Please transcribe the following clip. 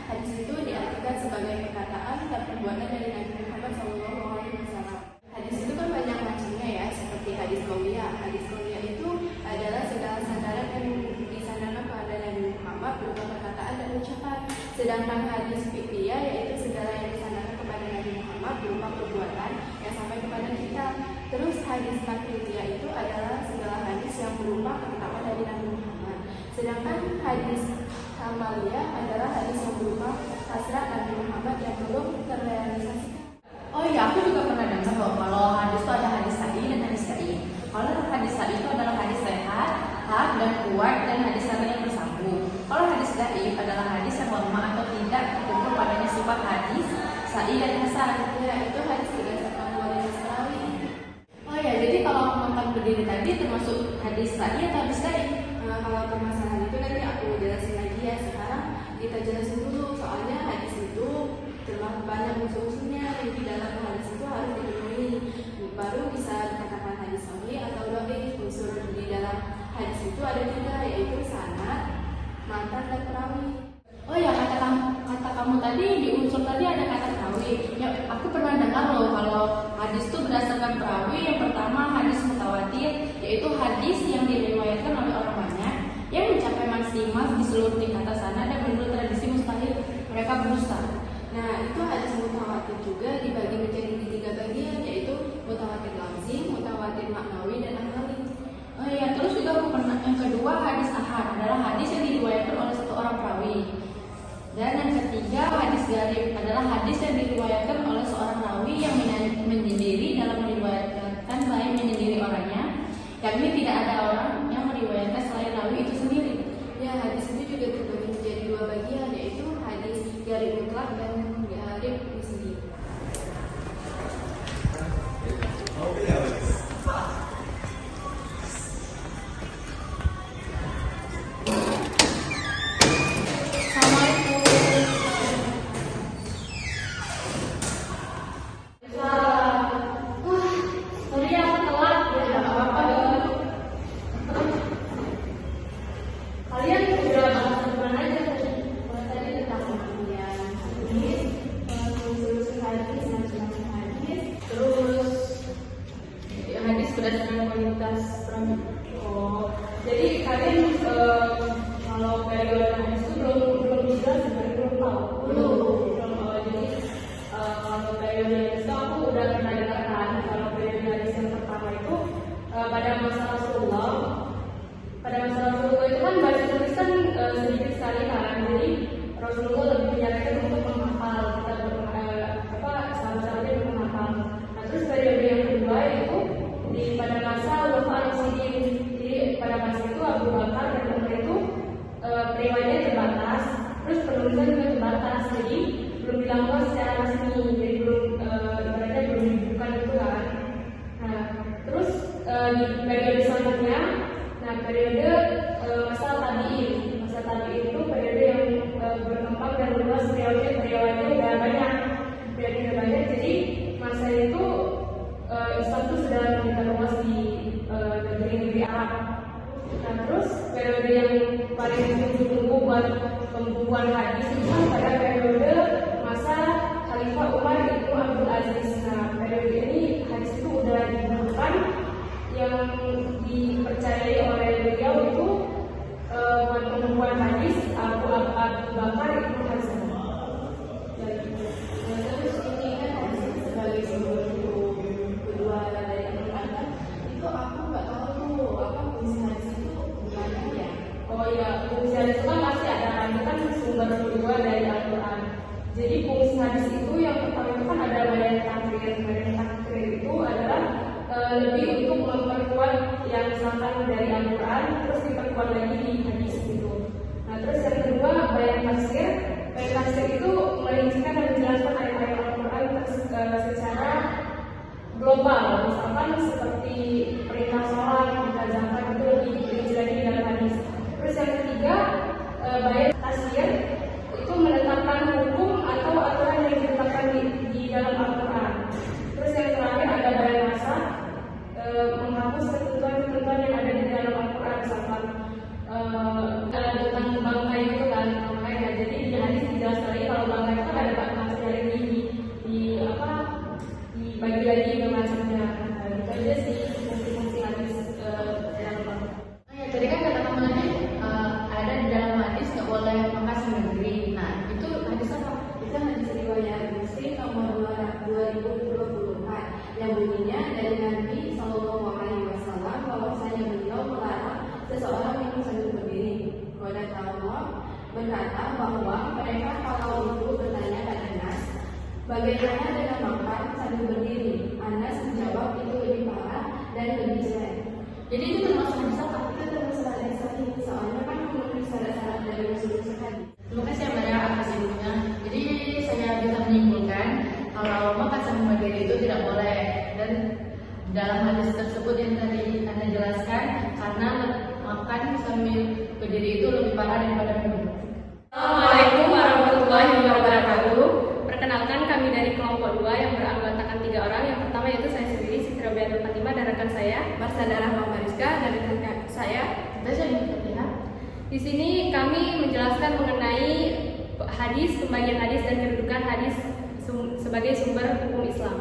Hadis itu diartikan sebagai perkataan dan perbuatan dari Nabi Muhammad SAW. Hadis itu kan banyak macamnya ya, seperti hadis qauliyah. Hadis qauliyah itu adalah segala sandaran yang disandarkan kepada Nabi Muhammad berupa perkataan dan ucapan. Sedangkan hadis fiqhiyah yaitu segala yang disandarkan kepada Nabi Muhammad berupa perbuatan yang sampai kepada kita. Terus hadis taqlidiyah itu adalah segala hadis yang berupa ketetapan dari Nabi Muhammad. Sedangkan hadis amaliyah adalah hadis yang berupa hasrat Nabi Muhammad yang belum terrealisasikan. Oh iya, aku juga pernah dengar loh kalau hadis itu ada hadis sahih dan hadis dhaif. Kalau hadis sahih itu adalah hadis sehat, hak dan kuat dan hadis yang bersambung. Kalau hadis dhaif adalah hadis yang lemah atau tidak terkumpul padanya sifat hadis sahih dan hasan. Ya, itu hadis berdasarkan riwayat perawi. Oh ya, jadi kalau makan berdiri tadi termasuk hadis sahih atau hadis dhaif? Kalau permasalahan itu nanti aku jelasin lagi ya. Sekarang kita jelasin dulu, soalnya hadis itu terlalu banyak unsur-unsurnya. Jadi dalam hadis itu harus dipenuhi baru bisa dikatakan hadis sahih atau dhaif. Unsur di dalam hadis itu ada 3, yaitu sanad, matan, dan perawi. Oh ya, kata kamu tadi di unsur tadi ada kata perawi. Ya, aku pernah dengar loh kalau hadis itu berdasarkan perawi. Yang pertama hadis mutawatir, yaitu hadis yang diriwayatkan oleh orang banyak yang mencapai maksimal di seluruh tingkatan sanad dan menurut tradisi mustahil mereka berdusta. Nah, itu hadis mutawatir juga dibagi menjadi 3 bagian, yaitu mutawatir lafzi, mutawatir maknawi, dan amali. Oh iya, terus juga aku pernah yang kedua hadis ahad adalah hadis yang diriwayatkan oleh satu orang perawi. Dan yang ketiga hadis gharib adalah hadis yang diriwayatkan oleh seorang rawi yang menyendiri dalam meriwayatkan selain menyendiri orangnya, yakni tidak ada orang yang meriwayatkan selain rawi itu sendiri. Ya, hadis itu juga terbagi menjadi 2 bagian, yaitu hadis gharib mutlak dan gharib nisbi. Berdasarkan kualitas perawi. Oh, jadi kalian kalau periode hadis itu belum jelas, sebenarnya belum tahu. Jadi kalau periode itu aku udah pernah dengar kan. Kalau periode hadis yang pertama itu pada masa Rasulullah. Pada masa Rasulullah itu kan baca tulisan sedikit sekali kan. Jadi Rasulullah lebih menyarankan untuk menghafal. Sahabat-sahabatnya untuk menghafal. Nah, terus periode yang kedua itu pada masa wafat Rasulullah. Jadi pada masa itu Abu Bakar dan Umar itu periwayatnya terbatas, terus penulisan juga terbatas, jadi belum dilakukan secara resmi, jadi belum ibaratnya belum dibuka gitu kan. Nah, terus di periode selanjutnya, nah periode masa tabi'in itu periode yang berkembang dan luas, periwayatnya udah banyak, jadi masa itu Islam itu sudah menyebar luas di negeri-negeri Arab. Nah, terus periode yang paling ditunggu buat pembukuan hadis itu kan pada periode masa Khalifah Umar itu Abdul Aziz. Nah, periode ini hadis itu udah dibukukan, yang dipercayai oleh beliau itu buat pembukuan hadis Abu Bakar itu Hasan. Terus ini kan hadis itu sebagai simbol kedua dari Al-Quran kan, itu aku nggak tahu tuh apa fungsi hadis itu gimana ya. Oh iya, fungsi hadis itu kan pasti ada kan, itu kan sumber kedua dari Al-Quran. Jadi fungsi hadis itu yang pertama itu kan ada bayan takrir. Bayan takrir itu adalah lebih untuk memperkuat yang misalkan dari Al-Quran terus diperkuat lagi di hadis gitu. Nah, terus yang kedua bayan tafsir. Bayan tafsir itu merincikan dan menjelaskan ayat-ayat Al-Quran secara global, misalkan seperti perintah sholat, perintah zakat itu lebih dirinci lagi di dalam hadis. Terus yang ketiga, bayan tafsir itu menetapkan hukum atau aturan yang ditetapkan di dalam Al-Quran. Terus yang terakhir ada bayan nasakh, menghapus ketentuan-ketentuan yang ada di dalam Al-Quran, misalkan bahwa mereka kalau itu bertanya pada Anas, bagaimana dengan makan sambil berdiri? Anas menjawab itu lebih parah dan lebih jelek. Jadi itu termasuk hadis apa? Itu termasuk hadis sahih, soalnya kan memenuhi syarat-syarat dari usul-usul hadis. Terima kasih ya Maria atas ilmunya. Jadi saya bisa menyimpulkan kalau makan sambil berdiri itu tidak boleh, dan dalam hadis tersebut yang tadi Anda jelaskan, karena makan sambil berdiri itu lebih parah daripada minum. Assalamualaikum warahmatullahi wabarakatuh. Perkenalkan, kami dari kelompok 2 yang beranggotakan 3 orang. Yang pertama yaitu saya sendiri, Siti Robiatul Fatimah, dan rekan saya Marsada Rahma Mariska dan rekan saya. Di sini kami menjelaskan mengenai hadis, pembagian hadis dan kedudukan hadis sebagai sumber hukum Islam.